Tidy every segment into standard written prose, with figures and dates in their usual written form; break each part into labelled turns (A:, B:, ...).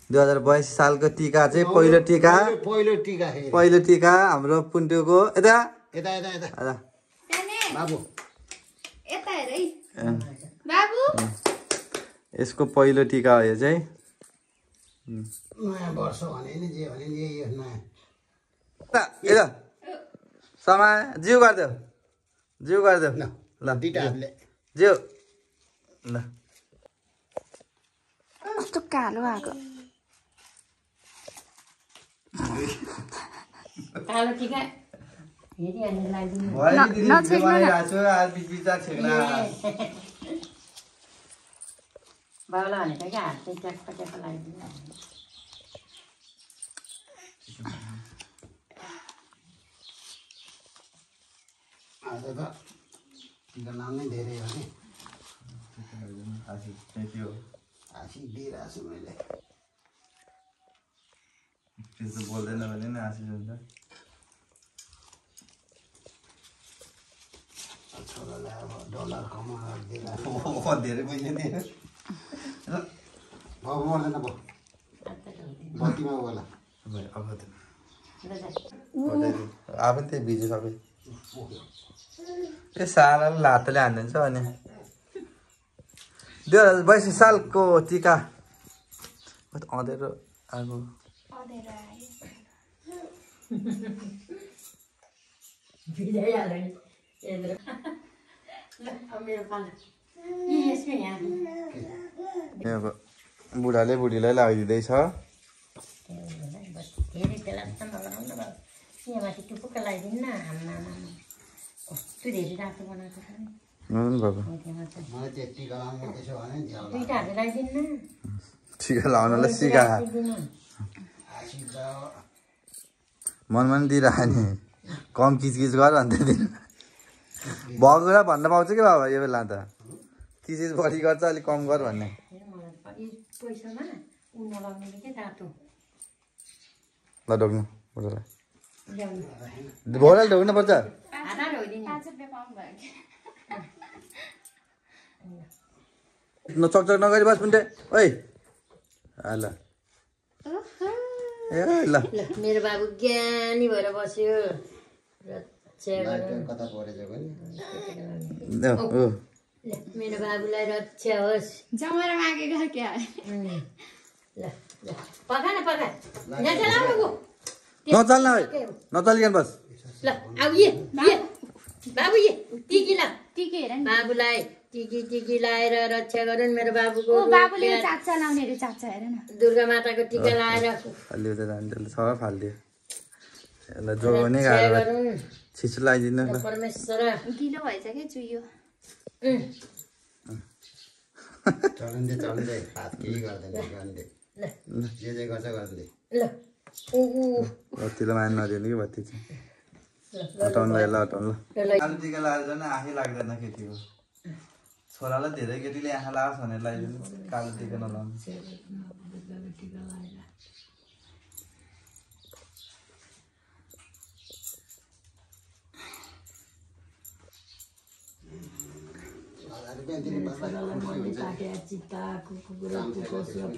A: 2022 सालको टीका चाहिँ पहिलो टीका हाम्रो पुन्टुको यता
B: बाबु यता हेर है बाबु
A: यसको पहिलो टीका हो यो चाहिँ
C: नयाँ वर्ष भने नि जे भने नि यो नयाँ
A: यता समा जिउ गरिदेऊ ल
C: दुईटा हातले
A: जिउ ल
B: कस्तो कालो आएको
D: कालो टीका हेरिहाल्नु लाग्दैन बाबुलाई भनेको क्या हात चाहिँ ट्याक्क लगाइदिनु
C: आज त टिका लाउनै धेरै हो नि आशिष दिइरहेको छु मैले
A: बोल्दैन भने नि आशिष हुन्छ
C: छोरालाई अब डलर कमाएर दिइरहेको
A: धेरै पैसा दियो
C: अब मर्दैन अब बत्तीमा होला
A: आफै त्यही बिजी सबै यो सालाले लातले हानिदिन्छ अनि 2022 सालको टीका अँधेरो आगो बुढाले बुढीलाई लगाइदिँदैछ
D: धेरै बेला त नलगाउनु भयो यहाँमाथि टुप्पुक्क लगाइदिनु न आम्मा कस्तो धेरै रातो बनाएको छ
C: मलाई चाहिँ टिका लाउनु त्यसो भने
D: दुईटा हातले लगाइदिनु न
A: टिका लाउनलाई सिका मनमा पनि दिइरह नि कम किचकिच गर अन्त दिनु भएको कुरा भन्न पाउँछ कि बाबा यो बेला त किचकिच बढी गर्छ अलिक कम गर भन्ने
D: पैसामा उन लगाउने के रातो
A: ल ढोक्नु बुढोलाई भोराले ढोक्नु पर्छ चकचक नगरी बस पुन्टे ओइ ल ए ल
D: मेरो बाबु ज्ञानी भएर बस्यो
C: कता परेछ भने
D: मेरो बाबुलाई रक्षा होस्
B: जमरा मागेको क्या
D: ल पका न पका
A: नचल्न नचलिकन बस
D: ल अब बाबु टिकी ल
B: टिकी हेर नि
D: बाबुलाई टिकी लाएर रक्षा गरून् मेरो बाबुको
B: बाबुले चाचा लाउनेहरु चाचा हेर न
D: दुर्गा माताको टिका लाएर
A: फाल्यो त जान्दै सबै फाल्दियो यसलाई जोगाउने गाह्रो छिसो लगाइदिनु ल
D: परमेश्वर
B: गिलो भएछ के चुइयो
C: चल्दै हात केही गर्दैन गर्ने जे जे गर्छ गर्ने
D: ल
A: बत्तीलाई मान्न नदिनु कि बत्ती चाहिँ हटाउनु ल हटाउनु ल कालो टिका लगाएर झन् आँखै लाग्दैन केटीको छोरालाई धेरै केटीले आँखा लाग्छ भनेर लगाइदिनु कालो टिका नलाउनु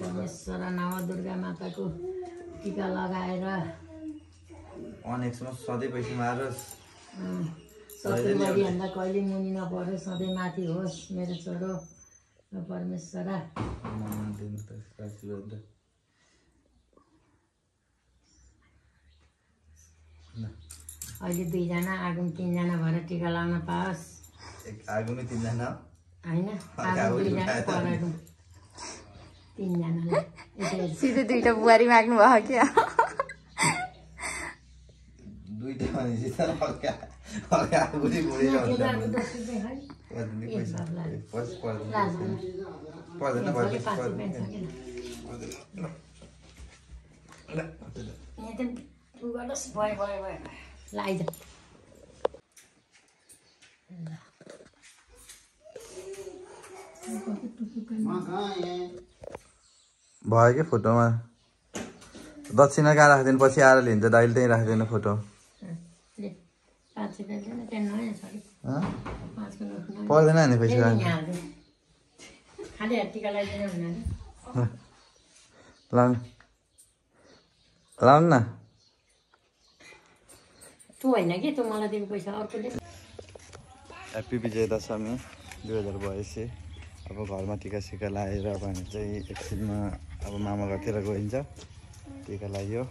D: परमेश्वर नव दुर्गा माताको टिका लगाएर
A: अनेकसम्म सधैँ पैसा मारोस्
D: सधैँभन्दा कहिले मुनि नपरोस् सधैँ माथि होस् मेरो छोरो परमेश्वर अहिले दुईजना आगुम तीनजना भएर टिका लाउन पाओस्
A: आगुमै तीनजना
D: होइन आगुम दुईजना परागुम तीनजनालाई
B: सिधै दुईटा बुहारी माग्नु भयो क्या
A: दुईटा भनेपछि त बुढी बुढी भयो कि फोटोमा दक्षिणा कहाँ राखिदिनु पछि आएर लिन्छ दाइले त्यहीँ राखिदिनु फोटो पर्दैन नि पैसा
D: खालि टिका लगाइदिनु
A: लानु लाउनु न
D: तँ होइन कि तँ मलाई दिनु पैसा अर्कोले
A: ह्याप्पी विजय दशमी 2022। अब घरमा टिका सिका लगाएर अब हामी चाहिँ एकछिनमा अब मामा घरतिर गइन्छ। टिका लगायो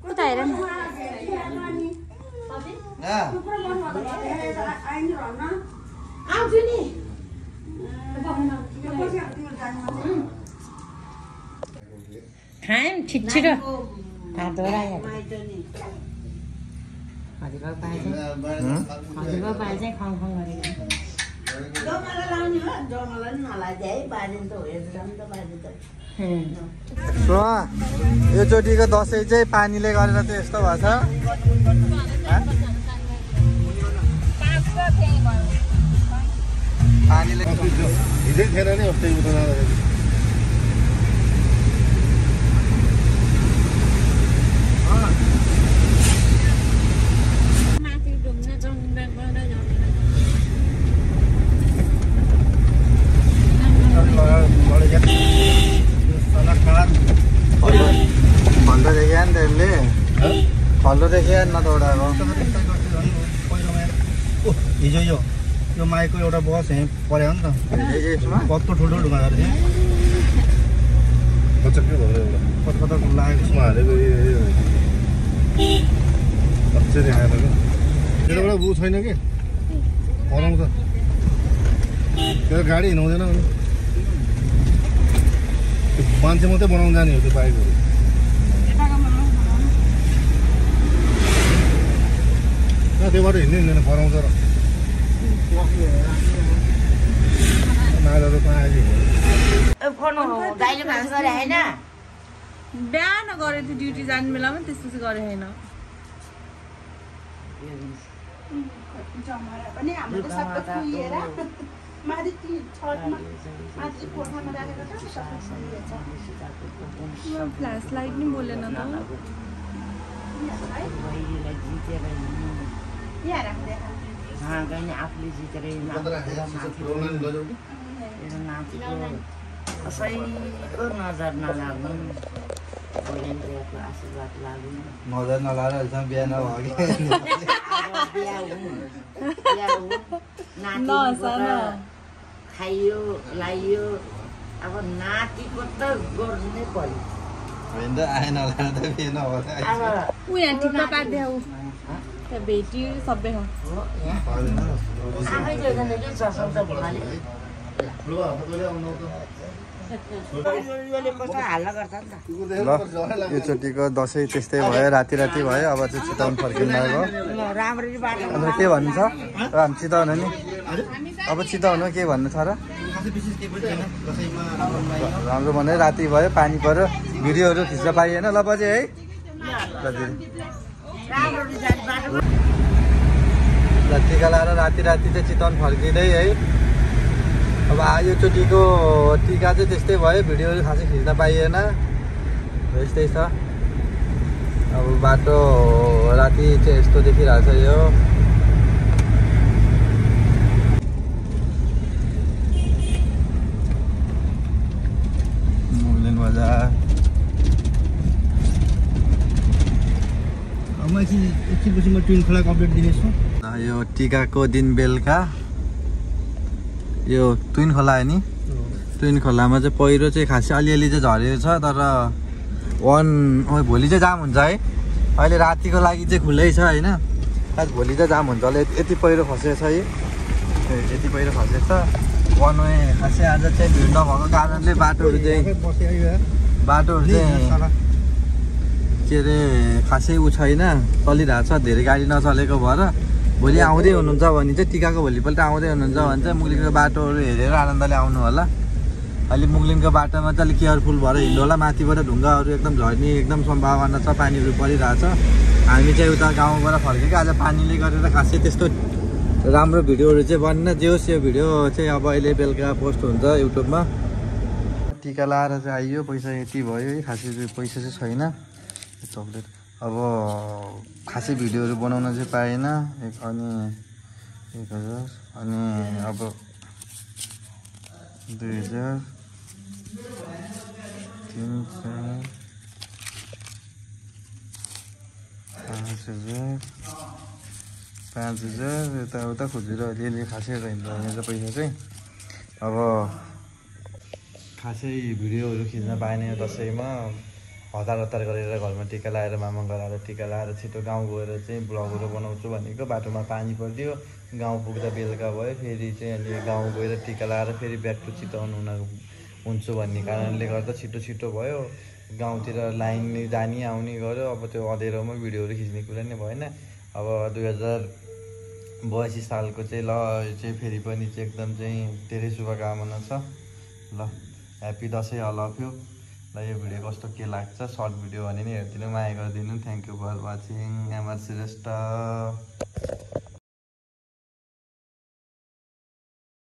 B: उता हेर न
D: आउँछु नि खायौँ छिटो हात धोरायो हजुरबाउ पाए चाहिँ खाउँ खाउँ गरेको
A: यो चोटिको दसैँ चाहिँ पानीले गरेर चाहिँ यस्तो भएछ। पानीले
C: हिजै थिएन नि अस्ति उता जाँदाखेरि
A: खल्लो देखियो नि त्यसले खल्लो देखियो न त उडाको
C: हिजो यो माइकको एउटा बस यहीँ पऱ्यो नि त कत्रो ठुल्ठुलो ढुङ्गाहरू चाहिँ कता कता लागेको हालेको अक्षर आएर क्या त्यताबाट ऊ छैन कि हराउँछ त्यो गाडी हिँडाउँदैन मान्छे मात्रै बनाउनु जाने हो त्यो बाइकहरू त्योबाट हिँड्दैन हराउँछ र नालाहरू पाएँ
E: बिहान गरेको थियो ड्युटी जाने बेलामा त्यसपछि गरे होइन फ्ल्यास लाइट नि बोलेन त
D: आफूले जितेर कसैको नजर नलाग्नु आशीर्वाद लाग्नु
A: नजर नलाएर अहिलेसम्म बिहा नभयो
D: खाइयो लाइयो अब नातिको त गर्नै पर्यो
A: होइन त आए नलाएर त बिहा नभयो
E: ऊ यहाँ टिप्पा पारिदियो त्यहाँ भेट्यो सबै हो
D: आफै त्यो के चसाउँछ भुवाले हल्ला गर्छ नि त
A: ल यो चोटिको दसैँ त्यस्तै भयो राति भयो। अब चाहिँ चिताउन फर्किनु लागेको
D: राम्ररी बाटो
A: अन्त के भन्नु छ र हामी चिताउनु नि अब चिताउनु के भन्नु छ र राम्रो भने राति भयो पानी पऱ्यो भिडियोहरू खिच्न पाइएन ल बजे है ल टिका लाएर राति चाहिँ चिताउन फर्किँदै है। अब यो चोटिको टिका चाहिँ त्यस्तै भयो भिडियोहरू खासै खिच्न पाइएन यस्तै छ। अब बाटो राति चाहिँ यस्तो देखिरहेछ यो मुगलिन बजार
C: एकछिनपछि म ट्विन खोलाको अपडेट दिनेछु।
A: यो टिकाको दिन बेलुका यो ट्विन खोला हो नि ट्विन खोलामा चाहिँ पहिरो चाहिँ खासै अलिअलि चाहिँ झरेको छ तर भोलि चाहिँ जाम हुन्छ है। अहिले रातिको लागि चाहिँ खुलै छ होइन भोलि चाहिँ जाम हुन्छ होला यति पहिरो खसेको छ यति पहिरो खसेको छ वान वे खासै आज चाहिँ भिड नभएको कारणले बाटोहरू चाहिँ के अरे खासै ऊ छैन चलिरहेको छ धेरै गाडी नचलेको भएर भोलि आउँदै हुनुहुन्छ भने चाहिँ टिकाको भोलिपल्ट आउँदै हुनुहुन्छ भने चाहिँ मुगलिनको बाटोहरू हेरेर आनन्दले आउनु होला। अहिले मुगलिनको बाटोमा चाहिँ अलिक केयरफुल भएर हिँड्नु होला माथिबाट ढुङ्गाहरू एकदम झर्ने एकदम सम्भावना छ पानीहरू परिरहेछ। हामी चाहिँ उता गाउँबाट फर्केको आज पानीले गरेर खासै त्यस्तो राम्रो भिडियोहरू चाहिँ बन्न जे होस् यो भिडियो चाहिँ अब अहिले बेलुका पोस्ट हुन्छ युट्युबमा। टिका लाएर चाहिँ आइयो पैसा यति भयो है खासै पैसा चाहिँ छैन चक्लेट अब खासै भिडियोहरू बनाउन चाहिँ पाएन अनि अब 2000 5,000 यताउता खोजेर अलिअलि खासै रहन्छ यहाँ चाहिँ पैसा चाहिँ। अब खासै भिडियोहरू खिच्न पाएन दसैँमा, हतार गरेर घरमा टिका लगाएर मामा गराएर टिका लगाएर छिटो गाउँ गएर चाहिँ ब्लगहरू बनाउँछु भनेको। बाटोमा पानी परिदियो, गाउँ पुग्दा बेलुका भयो, फेरि चाहिँ अहिले गाउँ गएर टिका लगाएर फेरि ब्याक टु चितवन हुन्छु भन्ने कारणले गर्दा छिटो भयो। गाउँतिर लाइन जाने आउने गऱ्यो, अब त्यो अँधेरोमा भिडियोहरू खिच्ने कुरा नै भएन। अब 2082 सालको चाहिँ ल चाहिँ फेरि पनि चाहिँ एकदम चाहिँ धेरै शुभकामना छ। ल happy Dashain all of you. ल यो भिडियो कस्तो के लाग्छ, सर्ट भिडियो भने नि हेरिदिनु, माया गरिदिनु। Thank you for watching. MR Shrestha.